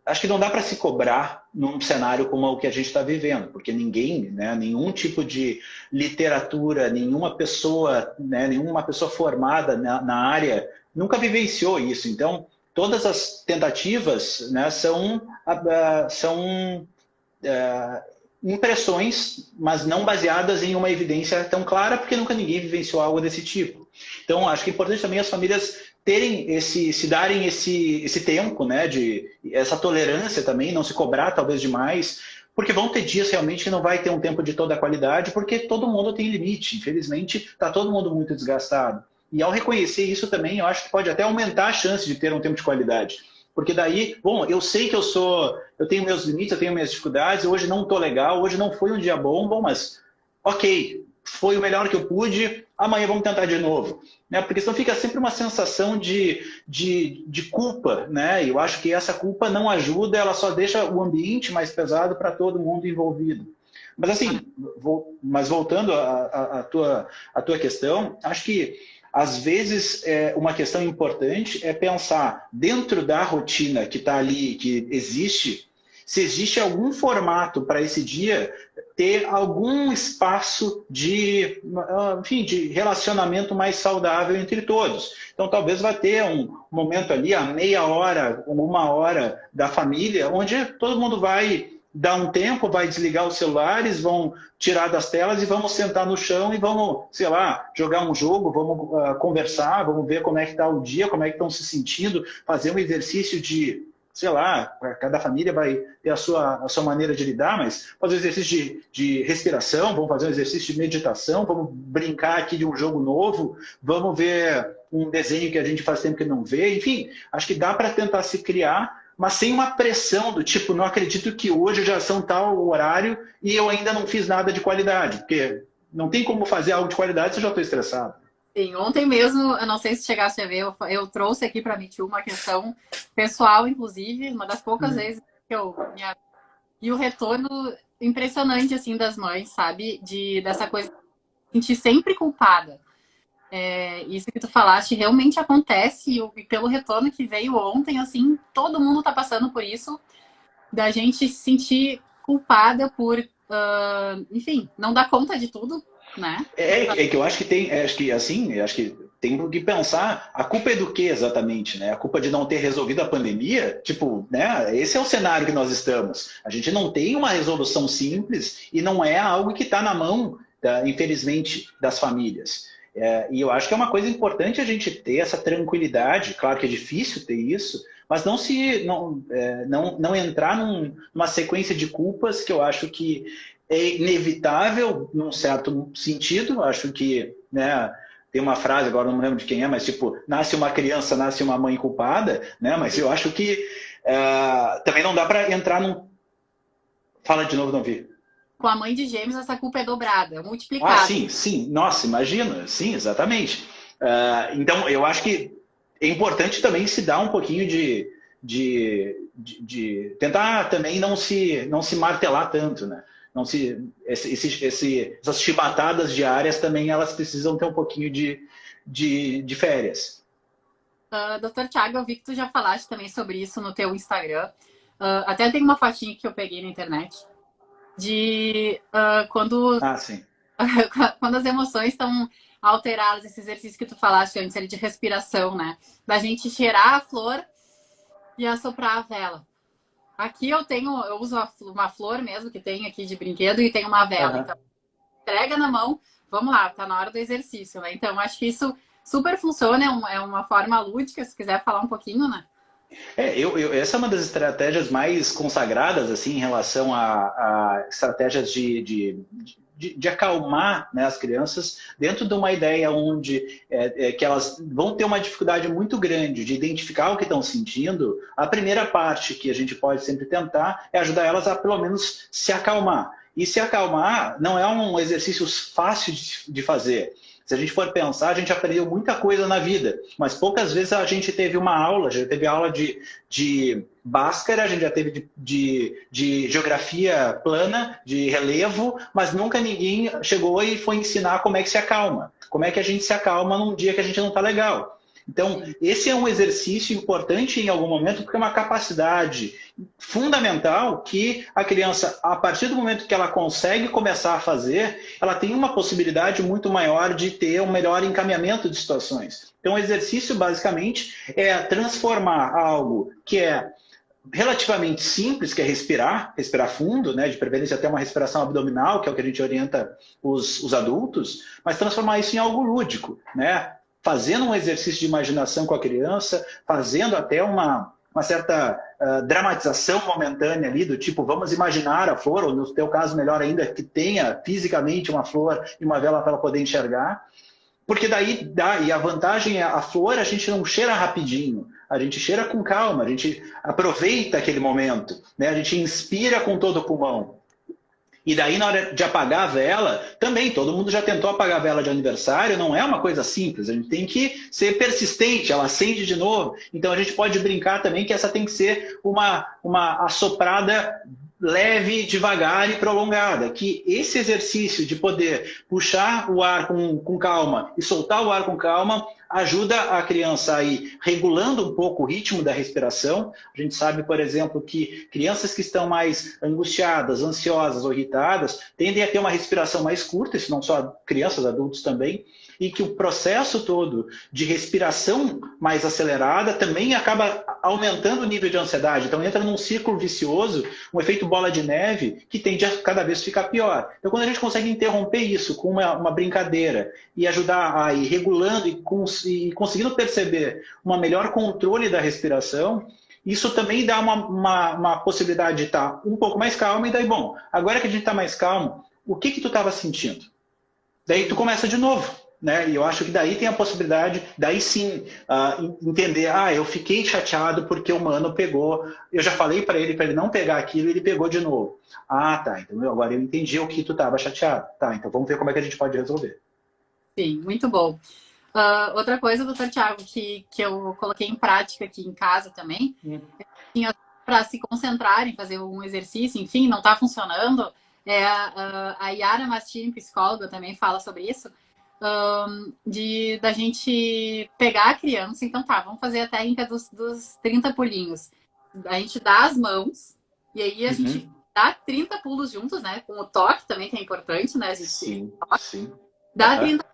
acho que não dá para se cobrar num cenário como o que a gente está vivendo, porque ninguém, né, nenhum tipo de literatura, nenhuma pessoa, né, nenhuma pessoa formada na área nunca vivenciou isso. Então, todas as tentativas, né, são impressões, mas não baseadas em uma evidência tão clara, porque nunca ninguém vivenciou algo desse tipo. Então, acho que é importante também as famílias terem se darem esse tempo, né, essa tolerância também, não se cobrar talvez demais, porque vão ter dias realmente que não vai ter um tempo de toda a qualidade, porque todo mundo tem limite. Infelizmente, está todo mundo muito desgastado. E ao reconhecer isso também, eu acho que pode até aumentar a chance de ter um tempo de qualidade. Porque daí, bom, eu sei que eu tenho meus limites, eu tenho minhas dificuldades, hoje não estou legal, hoje não foi um dia bom, mas ok, foi o melhor que eu pude, amanhã vamos tentar de novo. Né? Porque senão fica sempre uma sensação de culpa, né? E eu acho que essa culpa não ajuda, ela só deixa o ambiente mais pesado para todo mundo envolvido. Mas assim, voltando à tua questão, acho que às vezes, uma questão importante é pensar dentro da rotina que está ali, que existe, se existe algum formato para esse dia ter algum espaço de, enfim, de relacionamento mais saudável entre todos. Então, talvez vai ter um momento ali, a meia hora, 1 hora da família, onde todo mundo vai dar um tempo, vai desligar os celulares, vão tirar das telas e vamos sentar no chão e vamos, sei lá, jogar um jogo, vamos conversar, vamos ver como é que está o dia, como é que estão se sentindo, fazer um exercício de, sei lá, cada família vai ter a sua maneira de lidar, mas fazer um exercício de respiração, vamos fazer um exercício de meditação, vamos brincar aqui de um jogo novo, vamos ver um desenho que a gente faz tempo que não vê, enfim, acho que dá para tentar se criar, mas sem uma pressão do tipo, não acredito que hoje já são tal horário e eu ainda não fiz nada de qualidade, porque não tem como fazer algo de qualidade se eu já estou estressado. Sim, ontem mesmo, eu não sei se chegasse a ver, eu trouxe aqui para mim uma questão pessoal, inclusive, uma das poucas vezes que eu... E o retorno impressionante, assim, das mães, sabe? Dessa coisa de se sentir sempre culpada. Isso que tu falaste realmente acontece e pelo retorno que veio ontem, assim, todo mundo tá passando por isso, da gente se sentir culpada por, enfim, não dar conta de tudo, né? Que eu acho que tem, acho que tem que pensar, a culpa é do que exatamente, né? A culpa de não ter resolvido a pandemia, tipo, né? Esse é o cenário que nós estamos. A gente não tem uma resolução simples e não é algo que está na mão, infelizmente, das famílias. E eu acho que é uma coisa importante a gente ter essa tranquilidade, claro que é difícil ter isso, mas não entrar numa sequência de culpas que eu acho que é inevitável num certo sentido. Acho que, né, tem uma frase, agora não me lembro de quem é, mas tipo, nasce uma criança, nasce uma mãe culpada, né? Mas eu acho que também não dá para entrar num... Fala de novo, não vi. Com a mãe de gêmeos, essa culpa é dobrada, multiplicada. Ah, sim. Nossa, imagina. Sim, exatamente. Então, eu acho que é importante também se dar um pouquinho de tentar também não se martelar tanto, né? Não se, essas chibatadas diárias também, elas precisam ter um pouquinho de férias. Dr. Thiago, eu vi que tu já falaste também sobre isso no teu Instagram. Até tem uma fotinha que eu peguei na internet de quando Sim. quando as emoções estão alteradas, esse exercício que tu falaste antes, ele de respiração, né? Da gente cheirar a flor e assoprar a vela. Aqui eu uso uma flor mesmo que tem aqui de brinquedo e tem uma vela. Então, entrega na mão, vamos lá, tá na hora do exercício, né? Então, acho que isso super funciona, é uma forma lúdica, se quiser falar um pouquinho, né? Essa é uma das estratégias mais consagradas, assim, em relação a estratégias de acalmar, né, as crianças dentro de uma ideia onde que elas vão ter uma dificuldade muito grande de identificar o que estão sentindo. A primeira parte que a gente pode sempre tentar é ajudar elas a, pelo menos, se acalmar. E se acalmar não é um exercício fácil de fazer. Se a gente for pensar, a gente aprendeu muita coisa na vida, mas poucas vezes a gente teve uma aula, já teve aula de Bhaskara, a gente já teve de geografia plana, de relevo, mas nunca ninguém chegou e foi ensinar como é que se acalma, como é que a gente se acalma num dia que a gente não está legal. Então, esse é um exercício importante em algum momento, porque é uma capacidade fundamental que a criança, a partir do momento que ela consegue começar a fazer, ela tem uma possibilidade muito maior de ter um melhor encaminhamento de situações. Então, o exercício, basicamente, é transformar algo que é relativamente simples, que é respirar fundo, né, de preferência até uma respiração abdominal, que é o que a gente orienta os adultos, mas transformar isso em algo lúdico, né? Fazendo um exercício de imaginação com a criança, fazendo até uma certa dramatização momentânea ali, do tipo, vamos imaginar a flor, ou no teu caso, melhor ainda, que tenha fisicamente uma flor e uma vela para ela poder enxergar. Porque daí dá, e a vantagem é a flor, a gente não cheira rapidinho, a gente cheira com calma, a gente aproveita aquele momento, né? A gente inspira com todo o pulmão. E daí, na hora de apagar a vela, também, todo mundo já tentou apagar a vela de aniversário, não é uma coisa simples, a gente tem que ser persistente, ela acende de novo. Então, a gente pode brincar também que essa tem que ser uma assoprada leve, devagar e prolongada, que esse exercício de poder puxar o ar com calma e soltar o ar com calma ajuda a criança a ir regulando um pouco o ritmo da respiração. A gente sabe, por exemplo, que crianças que estão mais angustiadas, ansiosas ou irritadas tendem a ter uma respiração mais curta, isso não só crianças, adultos também, e que o processo todo de respiração mais acelerada também acaba aumentando o nível de ansiedade. Então entra num círculo vicioso, um efeito bola de neve, que tende a cada vez ficar pior. Então quando a gente consegue interromper isso com uma brincadeira e ajudar a ir regulando e conseguindo perceber um melhor controle da respiração, isso também dá uma possibilidade de estar um pouco mais calmo e daí, bom, agora que a gente está mais calmo, o que tu estava sentindo? Daí tu começa de novo. Né? E eu acho que daí tem a possibilidade, daí sim, entender, eu fiquei chateado porque o mano pegou, eu já falei para ele não pegar aquilo, ele pegou de novo. Tá, então agora eu entendi o que tu estava chateado. Tá, então vamos ver como é que a gente pode resolver. Sim, muito bom. Outra coisa, doutor Tiago, que eu coloquei em prática aqui em casa também, para se concentrar em fazer um exercício, enfim, não está funcionando, a Yara Mastini, psicóloga, também fala sobre isso, da gente pegar a criança, então vamos fazer a técnica dos 30 pulinhos. A gente dá as mãos e aí a gente dá 30 pulos juntos, né? Com o toque também, que é importante, né? A gente sim. Dá 30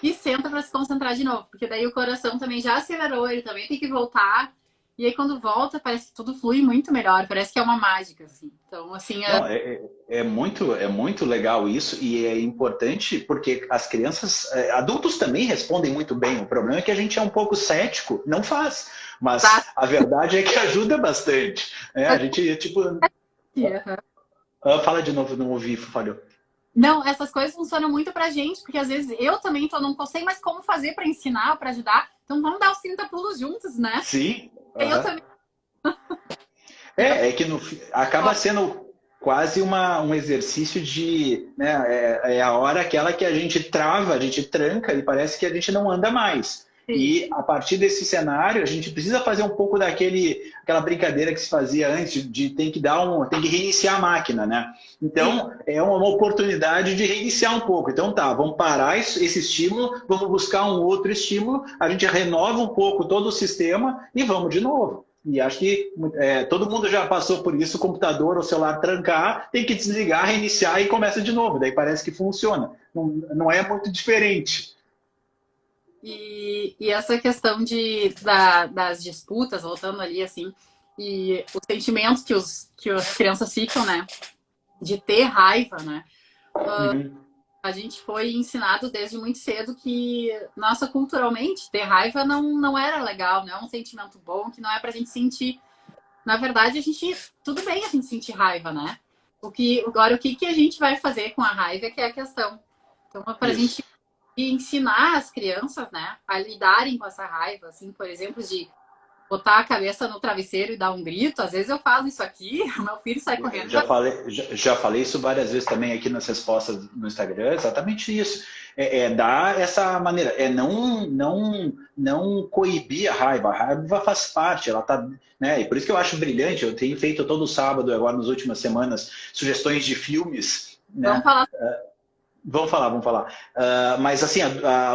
e senta para se concentrar de novo, porque daí o coração também já acelerou, ele também tem que voltar. E aí, quando volta, parece que tudo flui muito melhor. Parece que é uma mágica, assim. Então, assim... É muito legal isso e é importante porque as crianças... Adultos também respondem muito bem. O problema é que a gente é um pouco cético, não faz. Mas a verdade é que ajuda bastante. A gente, tipo... Fala de novo, não ouvi, falhou. Não, essas coisas funcionam muito pra gente, porque às vezes eu também não sei mais como fazer para ensinar, para ajudar. Então, vamos dar os 30 pulos juntos, né? Sim. Eu também. Que acaba sendo quase um exercício de... Né, a hora aquela que a gente trava, a gente tranca e parece que a gente não anda mais. Sim. E a partir desse cenário, a gente precisa fazer um pouco aquela brincadeira que se fazia antes, de tem que reiniciar a máquina, né? Então, é uma oportunidade de reiniciar um pouco. Então vamos parar esse estímulo, vamos buscar um outro estímulo, a gente renova um pouco todo o sistema e vamos de novo. E acho que todo mundo já passou por isso, o computador ou celular trancar, tem que desligar, reiniciar e começa de novo. Daí parece que funciona. Não é muito diferente. E essa questão das disputas, voltando ali, assim, e o sentimento que as crianças ficam, né, de ter raiva, né, a gente foi ensinado desde muito cedo que, nossa, culturalmente, ter raiva não era legal, não é um sentimento bom, que não é pra gente sentir. Na verdade, tudo bem a gente sentir raiva, né? Agora, o que a gente vai fazer com a raiva é que é a questão. Então, pra gente ensinar as crianças, né, a lidarem com essa raiva, assim, por exemplo, de botar a cabeça no travesseiro e dar um grito. Às vezes eu falo isso aqui, meu filho sai correndo. Já falei isso várias vezes também aqui nas respostas no Instagram, exatamente isso. Dar essa maneira, não coibir a raiva faz parte, ela tá, né? E por isso que eu acho brilhante, eu tenho feito todo sábado, agora nas últimas semanas, sugestões de filmes. Né? Vamos falar. Vamos falar. Mas assim,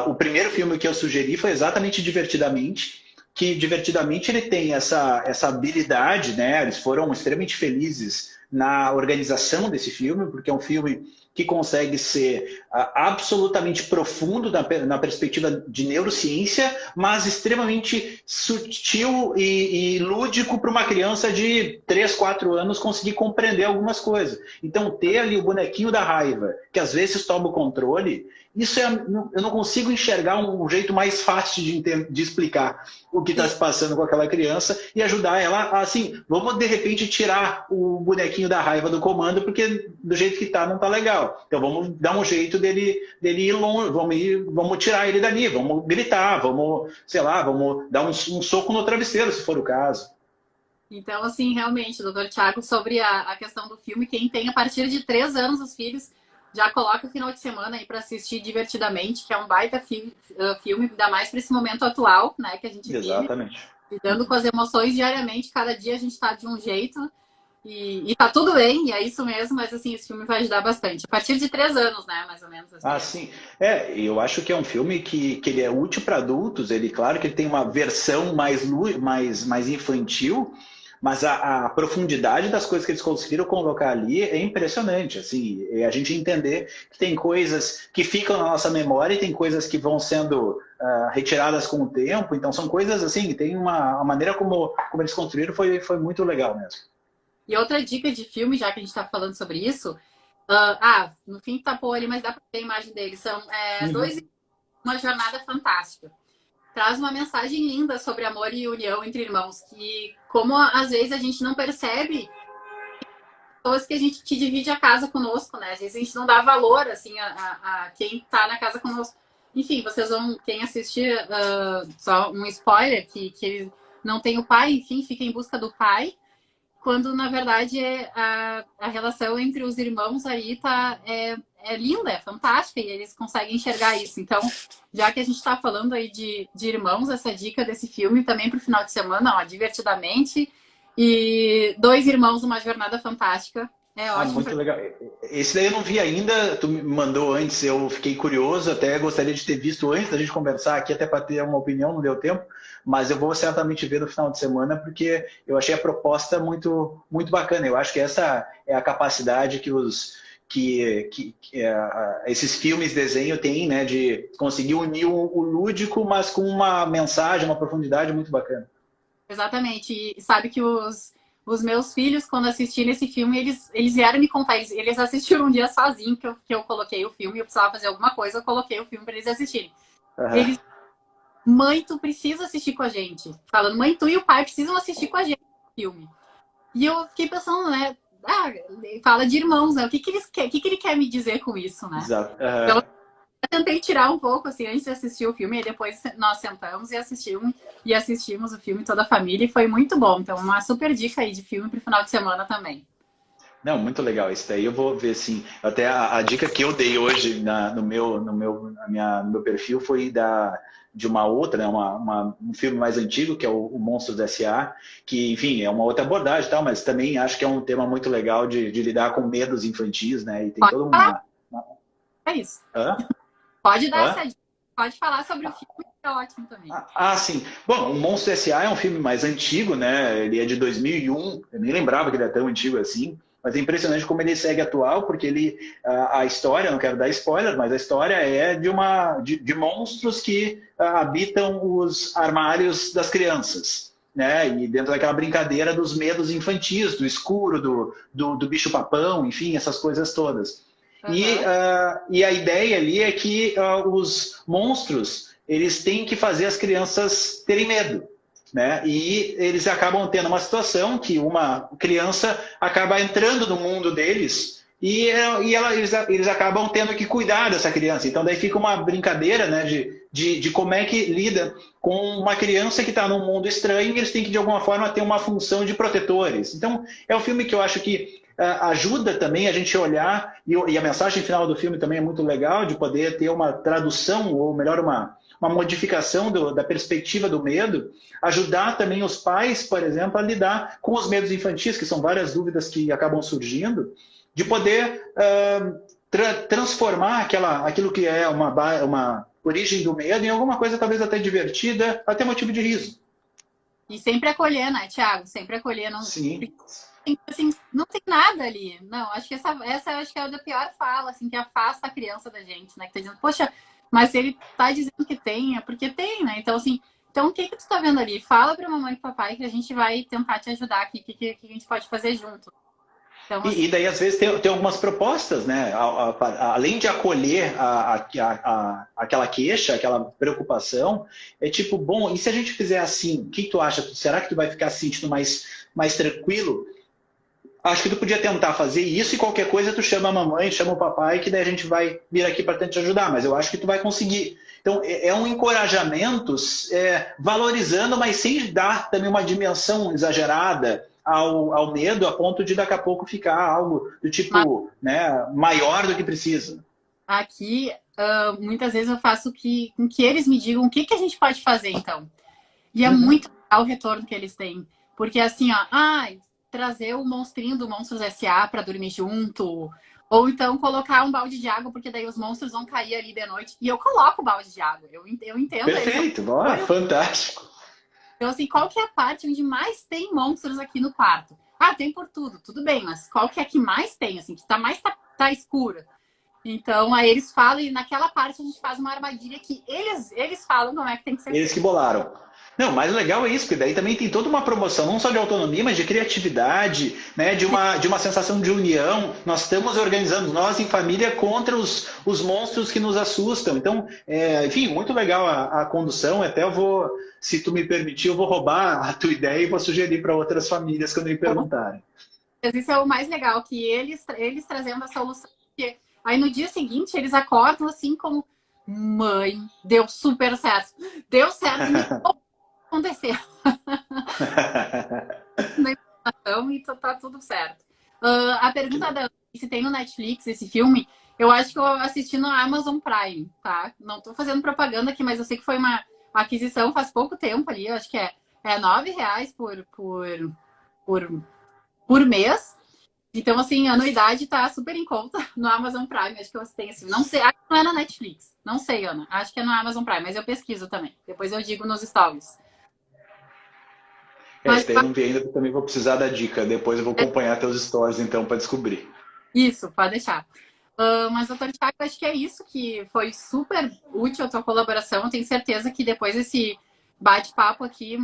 o primeiro filme que eu sugeri foi exatamente Divertidamente, que Divertidamente ele tem essa habilidade, né? Eles foram extremamente felizes na organização desse filme, porque é um filme que consegue ser absolutamente profundo na perspectiva de neurociência, mas extremamente sutil e lúdico para uma criança de 3, 4 anos conseguir compreender algumas coisas. Então, ter ali o bonequinho da raiva, que às vezes toma o controle, isso eu não consigo enxergar um jeito mais fácil de explicar o que está se passando com aquela criança e ajudar ela assim, vamos de repente tirar o bonequinho da raiva do comando, porque do jeito que está não está legal. Então vamos dar um jeito dele ir longe, vamos tirar ele dali, vamos gritar, vamos dar um soco no travesseiro, se for o caso. Então, assim, realmente, doutor Tiago, sobre a questão do filme, quem tem a partir de 3 anos os filhos, já coloca o final de semana aí para assistir Divertidamente, que é um baita filme, ainda mais para esse momento atual, né, que a gente Exatamente. vive, lidando com as emoções diariamente, cada dia a gente está de um jeito, E tá tudo bem, e é isso mesmo, mas assim, esse filme vai ajudar bastante. A partir de 3 anos, né, mais ou menos. Assim. Ah, sim. Eu acho que é um filme que ele é útil para adultos. Ele, claro que ele tem uma versão mais infantil, mas a profundidade das coisas que eles conseguiram colocar ali é impressionante. Assim, é a gente entender que tem coisas que ficam na nossa memória e tem coisas que vão sendo retiradas com o tempo. Então, são coisas assim, tem uma maneira como eles construíram foi muito legal mesmo. E outra dica de filme, já que a gente tá falando sobre isso, no fim tapou ali, mas dá pra ver a imagem deles. São dois, Uhum. uma jornada fantástica. Traz uma mensagem linda sobre amor e união entre irmãos, que como às vezes a gente não percebe pessoas que a gente que divide a casa conosco, né? Às vezes a gente não dá valor assim a quem tá na casa conosco. Enfim, vocês vão, quem assistir, só um spoiler, que não tem o pai, enfim, fica em busca do pai, quando na verdade a relação entre os irmãos aí é linda, é fantástica, e eles conseguem enxergar isso. Então, já que a gente está falando aí de irmãos, essa dica desse filme também para o final de semana, ó, divertidamente. E Dois Irmãos, uma jornada fantástica. É ótimo. Muito legal. Esse daí eu não vi ainda, tu me mandou antes, eu fiquei curioso, até gostaria de ter visto antes da gente conversar aqui, até para ter uma opinião, não deu tempo, mas eu vou certamente ver no final de semana, porque eu achei a proposta muito, muito bacana. Eu acho que essa é a capacidade que esses filmes, desenho têm, né, de conseguir unir o lúdico, mas com uma mensagem, uma profundidade muito bacana. Exatamente. E sabe que os meus filhos, quando assistiram esse filme, eles vieram me contar. Eles assistiram um dia sozinho que eu coloquei o filme. Eu precisava fazer alguma coisa, eu coloquei o filme para eles assistirem. Uhum. Eles, mãe, tu precisa assistir com a gente. Falando, mãe, tu e o pai precisam assistir com a gente o filme. E eu fiquei pensando, né? Fala de irmãos, né? O que ele quer me dizer com isso, né? Exato. Então, eu tentei tirar um pouco, assim, antes de assistir o filme, e depois nós sentamos e assistimos o filme toda a família, e foi muito bom. Então, uma super dica aí de filme pro final de semana também. Não, muito legal. Isso daí eu vou ver sim. Até a dica que eu dei hoje no meu perfil foi de uma outra, né, um filme mais antigo, que é o Monstros S.A., que, enfim, é uma outra abordagem e tal, mas também acho que é um tema muito legal de lidar com medos infantis, né? E tem Pode toda falar, uma... é isso. Hã? Pode dar Hã? essa dica. Pode falar sobre o filme, que é ótimo também. Sim. Bom, o Monstro S.A. é um filme mais antigo, né? Ele é de 2001. Eu nem lembrava que ele é tão antigo assim. Mas é impressionante como ele segue atual, porque a história, não quero dar spoiler, mas a história é de monstros que habitam os armários das crianças. Né? E dentro daquela brincadeira dos medos infantis, do escuro, do bicho-papão, enfim, essas coisas todas. E, Uhum. e a ideia ali é que os monstros eles têm que fazer as crianças terem medo. Né? E eles acabam tendo uma situação que uma criança acaba entrando no mundo deles eles acabam tendo que cuidar dessa criança. Então daí fica uma brincadeira, né, de como é que lida com uma criança que está num mundo estranho e eles têm que de alguma forma ter uma função de protetores. Então é um filme que eu acho que ajuda também a gente olhar, e a mensagem final do filme também é muito legal, de poder ter uma tradução, ou melhor, uma modificação da perspectiva do medo, ajudar também os pais, por exemplo, a lidar com os medos infantis, que são várias dúvidas que acabam surgindo, de poder transformar aquilo que é uma origem do medo em alguma coisa talvez até divertida, até motivo de riso. E sempre acolher, né, Thiago? Sempre acolher. Não, Sim. assim, não tem nada ali. Não, acho que essa acho que é a da pior fala, assim, que afasta a criança da gente, né? Que tá dizendo, poxa, mas se ele tá dizendo que tem, é porque tem, né? Então, assim, o que tu tá vendo ali? Fala pra mamãe e papai que a gente vai tentar te ajudar aqui, que a gente pode fazer junto. Então, assim, E daí, às vezes, tem algumas propostas, né? Além de acolher aquela queixa, aquela preocupação, é tipo, bom, e se a gente fizer assim, o que tu acha? Será que tu vai ficar se sentindo mais tranquilo? Acho que tu podia tentar fazer isso e qualquer coisa tu chama a mamãe, chama o papai, que daí a gente vai vir aqui para tentar te ajudar, mas eu acho que tu vai conseguir. Então, é um encorajamento valorizando, mas sem dar também uma dimensão exagerada ao medo, a ponto de daqui a pouco ficar algo do tipo, né, maior do que precisa. aqui, muitas vezes eu faço com que eles me digam o que a gente pode fazer, então. E é muito legal o retorno que eles têm. Porque assim, ó, trazer o monstrinho do Monstros S.A. pra dormir junto. Ou então colocar um balde de água, porque daí os monstros vão cair ali de noite. E eu coloco o balde de água. Eu entendo eles. Perfeito, ó, fantástico. Então, assim, qual que é a parte onde mais tem monstros aqui no quarto? Ah, tem por tudo, tudo bem, mas qual que é que mais tem, assim, que tá escura? Então, aí eles falam, e naquela parte a gente faz uma armadilha que eles falam como é que tem que ser Eles que feito. bolaram. Não, o mais legal é isso, porque daí também tem toda uma promoção, não só de autonomia, mas de criatividade, né, de uma sensação de união. Nós estamos organizando, nós em família, contra os monstros que nos assustam. Então, enfim, muito legal a condução. Até eu vou, se tu me permitir, eu vou roubar a tua ideia e vou sugerir para outras famílias quando me perguntarem. Mas isso é o mais legal, que eles trazendo a solução. Porque aí no dia seguinte eles acordam assim como: mãe, deu super certo. Deu certo, me aconteceu. Na informação e tá tudo certo. A pergunta da se tem no Netflix esse filme, eu acho que eu assisti no Amazon Prime, tá? Não tô fazendo propaganda aqui, mas eu sei que foi uma aquisição faz pouco tempo ali, eu acho que é R$ 9 por, por mês. Então, assim, a anuidade tá super em conta no Amazon Prime. Acho que eu tenho assim. Não sei, acho que não é na Netflix. Não sei, Ana. Acho que é no Amazon Prime, mas eu pesquiso também. Depois eu digo nos stories. Mas Esse daí eu não vi ainda, eu também vou precisar da dica. Depois eu vou acompanhar teus stories, então, para descobrir. isso, pode deixar. Mas, doutor Thiago, acho que é isso, que foi super útil a tua colaboração. Eu tenho certeza que depois desse bate-papo aqui,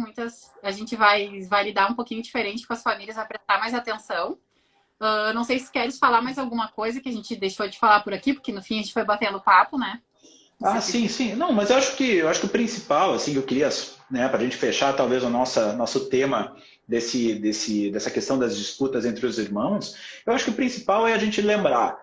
a gente vai lidar um pouquinho diferente com as famílias, vai prestar mais atenção. Não sei se queres falar mais alguma coisa que a gente deixou de falar por aqui, porque no fim a gente foi batendo papo, né? Ah, sim, sim. Não, mas eu acho que o principal, assim, que eu queria, né, para a gente fechar talvez o nosso tema dessa questão das disputas entre os irmãos, eu acho que o principal é a gente lembrar,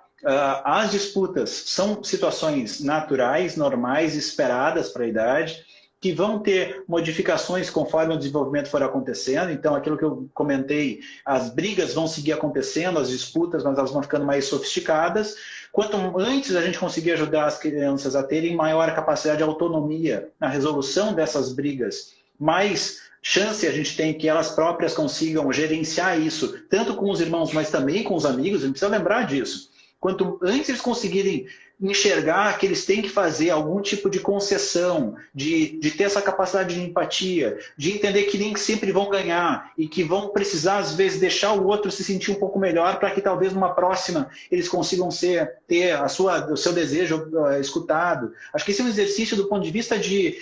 as disputas são situações naturais, normais, esperadas para a idade, que vão ter modificações conforme o desenvolvimento for acontecendo. Então, aquilo que eu comentei, as brigas vão seguir acontecendo, as disputas, mas elas vão ficando mais sofisticadas. Quanto antes a gente conseguir ajudar as crianças a terem maior capacidade de autonomia na resolução dessas brigas, mais chance a gente tem que elas próprias consigam gerenciar isso, tanto com os irmãos, mas também com os amigos. A gente precisa lembrar disso. Quanto antes eles conseguirem enxergar que eles têm que fazer algum tipo de concessão, de ter essa capacidade de empatia, de entender que nem sempre vão ganhar e que vão precisar, às vezes, deixar o outro se sentir um pouco melhor para que talvez numa próxima eles consigam ter o seu desejo escutado. Acho que esse é um exercício do ponto de vista de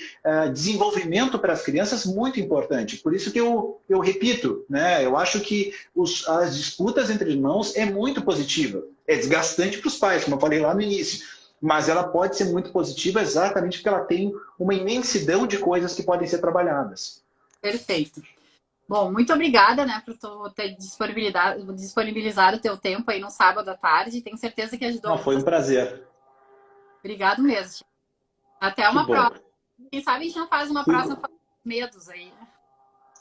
desenvolvimento para as crianças muito importante. Por isso que eu repito, né, eu acho que as disputas entre irmãos é muito positiva. É desgastante para os pais, como eu falei lá no início, mas ela pode ser muito positiva exatamente porque ela tem uma imensidão de coisas que podem ser trabalhadas. Perfeito. Bom, muito obrigada, né, por tu ter disponibilizado o teu tempo aí no sábado à tarde. Tenho certeza que ajudou Não, foi muito. um prazer. Obrigado mesmo. Até Que uma bom. próxima. Quem sabe a gente não faz uma próxima Fico... medos aí, né?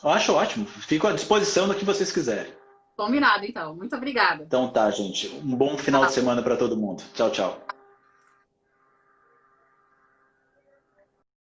Acho ótimo. Fico à disposição do que vocês quiserem. Combinado, então. Muito obrigada. Então tá, gente. Um bom final de semana para todo mundo. Tchau, tchau.